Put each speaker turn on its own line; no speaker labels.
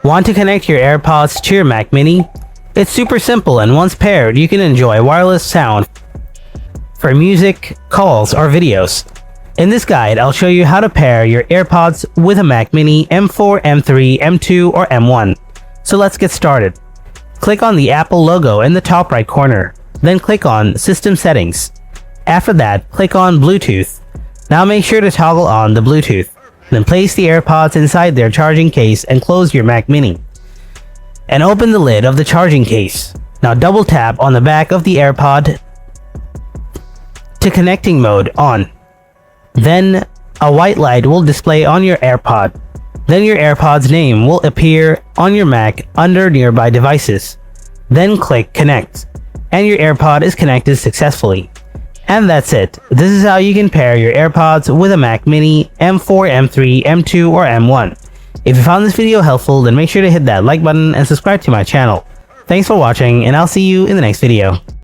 Want to connect your AirPods to your Mac Mini? It's super simple, and once paired, you can enjoy wireless sound for music, calls, or videos. In this guide, I'll show you how to pair your AirPods with a Mac Mini M4, M3, M2, or M1. So let's get started. Click on the Apple logo in the top right corner, then click on System Settings. After that, click on Bluetooth. Now make sure to toggle on the Bluetooth. Then place the AirPods inside their charging case and close your Mac Mini. And open the lid of the charging case. Now double tap on the back of the AirPod to connecting mode on. Then a white light will display on your AirPod. Then your AirPod's name will appear on your Mac under nearby devices. Then click Connect, and your AirPod is connected successfully. And that's it. This is how you can pair your AirPods with a Mac Mini M4, M3, M2, or M1. If you found this video helpful, then make sure to hit that like button and subscribe to my channel. Thanks for watching, and I'll see you in the next video.